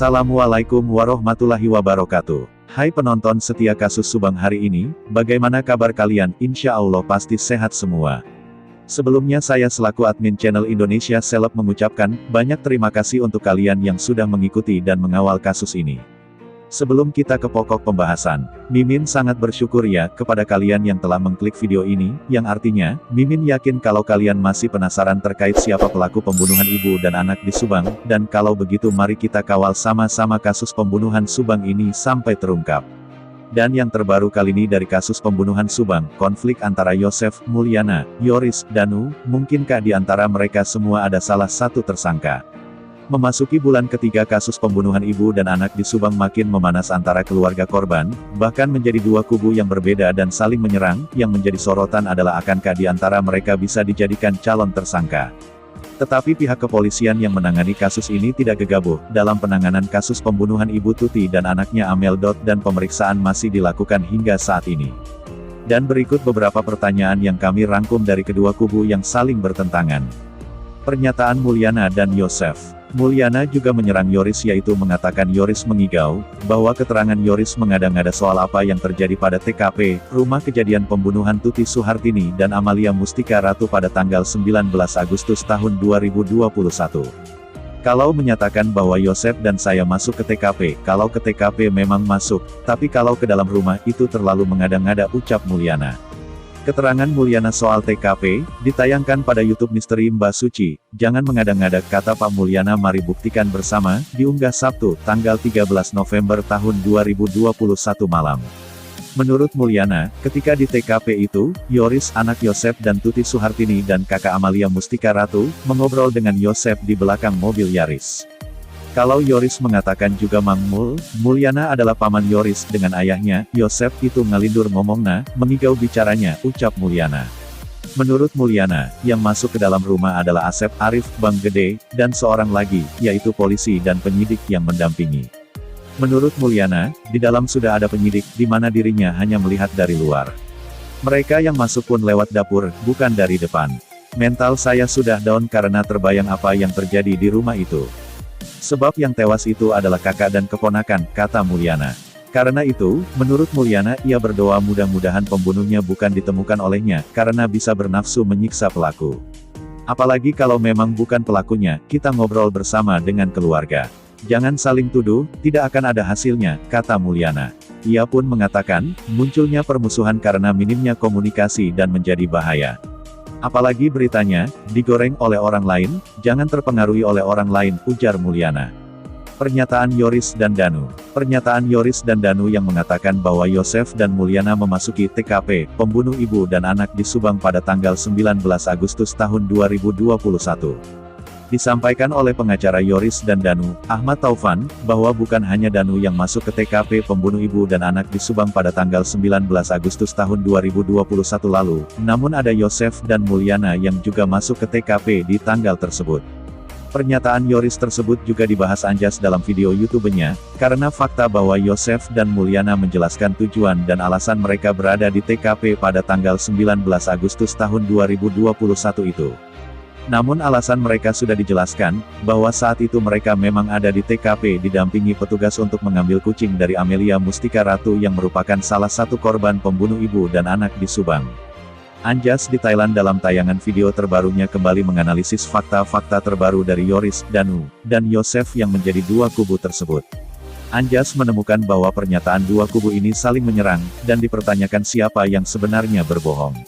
Assalamualaikum warahmatullahi wabarakatuh. Hai penonton setia kasus Subang hari ini, bagaimana kabar kalian? Insya Allah pasti sehat semua. Sebelumnya saya selaku admin channel Indonesia Seleb mengucapkan, banyak terima kasih untuk kalian yang sudah mengikuti dan mengawal kasus ini. Sebelum kita ke pokok pembahasan, Mimin sangat bersyukur ya kepada kalian yang telah mengklik video ini, yang artinya, Mimin yakin kalau kalian masih penasaran terkait siapa pelaku pembunuhan ibu dan anak di Subang, dan kalau begitu mari kita kawal sama-sama kasus pembunuhan Subang ini sampai terungkap. Dan yang terbaru kali ini dari kasus pembunuhan Subang, konflik antara Yosef, Mulyana, Yoris, Danu, mungkinkah di antara mereka semua ada salah satu tersangka? Memasuki bulan ketiga kasus pembunuhan ibu dan anak di Subang makin memanas antara keluarga korban, bahkan menjadi dua kubu yang berbeda dan saling menyerang, yang menjadi sorotan adalah akankah di antara mereka bisa dijadikan calon tersangka. Tetapi pihak kepolisian yang menangani kasus ini tidak gegabah dalam penanganan kasus pembunuhan ibu Tuti dan anaknya Amel. Dan pemeriksaan masih dilakukan hingga saat ini. Dan berikut beberapa pertanyaan yang kami rangkum dari kedua kubu yang saling bertentangan. Pernyataan Mulyana dan Yosef. Mulyana juga menyerang Yoris yaitu mengatakan Yoris mengigau, bahwa keterangan Yoris mengada-ngada soal apa yang terjadi pada TKP, rumah kejadian pembunuhan Tuti Suhartini dan Amalia Mustika Ratu pada tanggal 19 Agustus tahun 2021. Kalau menyatakan bahwa Yosef dan saya masuk ke TKP, kalau ke TKP memang masuk, tapi kalau ke dalam rumah itu terlalu mengada-ngada, ucap Mulyana. Keterangan Mulyana soal TKP, ditayangkan pada YouTube Misteri Mbak Suci, jangan mengada-ngada kata Pak Mulyana, mari buktikan bersama, diunggah Sabtu, tanggal 13 November tahun 2021 malam. Menurut Mulyana, ketika di TKP itu, Yoris anak Yosef dan Tuti Suhartini dan kakak Amalia Mustika Ratu, mengobrol dengan Yosef di belakang mobil Yaris. Kalau Yoris mengatakan juga Mang Mul, Mulyana adalah paman Yoris dengan ayahnya, Yosef itu ngalindur ngomongna, mengigau bicaranya, ucap Mulyana. Menurut Mulyana, yang masuk ke dalam rumah adalah Asep, Arif, Bang Gede, dan seorang lagi, yaitu polisi dan penyidik yang mendampingi. Menurut Mulyana, di dalam sudah ada penyidik, di mana dirinya hanya melihat dari luar. Mereka yang masuk pun lewat dapur, bukan dari depan. Mental saya sudah down karena terbayang apa yang terjadi di rumah itu. Sebab yang tewas itu adalah kakak dan keponakan, kata Mulyana. Karena itu, menurut Mulyana, ia berdoa mudah-mudahan pembunuhnya bukan ditemukan olehnya, karena bisa bernafsu menyiksa pelaku. Apalagi kalau memang bukan pelakunya, kita ngobrol bersama dengan keluarga. Jangan saling tuduh, tidak akan ada hasilnya, kata Mulyana. Ia pun mengatakan, munculnya permusuhan karena minimnya komunikasi dan menjadi bahaya. Apalagi beritanya, digoreng oleh orang lain, jangan terpengaruhi oleh orang lain, ujar Mulyana. Pernyataan Yoris dan Danu. Pernyataan Yoris dan Danu yang mengatakan bahwa Yosef dan Mulyana memasuki TKP, pembunuh ibu dan anak di Subang pada tanggal 19 Agustus tahun 2021. Disampaikan oleh pengacara Yoris dan Danu, Ahmad Taufan, bahwa bukan hanya Danu yang masuk ke TKP pembunuh ibu dan anak di Subang pada tanggal 19 Agustus tahun 2021 lalu, namun ada Yosef dan Mulyana yang juga masuk ke TKP di tanggal tersebut. Pernyataan Yoris tersebut juga dibahas Anjas dalam video YouTube-nya, karena fakta bahwa Yosef dan Mulyana menjelaskan tujuan dan alasan mereka berada di TKP pada tanggal 19 Agustus tahun 2021 itu. Namun alasan mereka sudah dijelaskan, bahwa saat itu mereka memang ada di TKP didampingi petugas untuk mengambil kucing dari Amalia Mustika Ratu yang merupakan salah satu korban pembunuh ibu dan anak di Subang. Anjas di Thailand dalam tayangan video terbarunya kembali menganalisis fakta-fakta terbaru dari Yoris, Danu, dan Yosef yang menjadi dua kubu tersebut. Anjas menemukan bahwa pernyataan dua kubu ini saling menyerang, dan dipertanyakan siapa yang sebenarnya berbohong.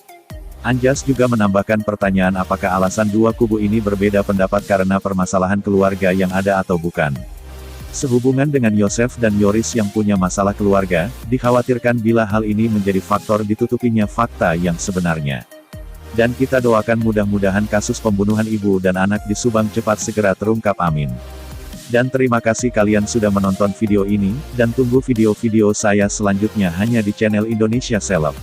Anjas juga menambahkan pertanyaan apakah alasan dua kubu ini berbeda pendapat karena permasalahan keluarga yang ada atau bukan. Sehubungan dengan Yosef dan Yoris yang punya masalah keluarga, dikhawatirkan bila hal ini menjadi faktor ditutupinya fakta yang sebenarnya. Dan kita doakan mudah-mudahan kasus pembunuhan ibu dan anak di Subang cepat segera terungkap, amin. Dan terima kasih kalian sudah menonton video ini, dan tunggu video-video saya selanjutnya hanya di channel Indonesia Seleb.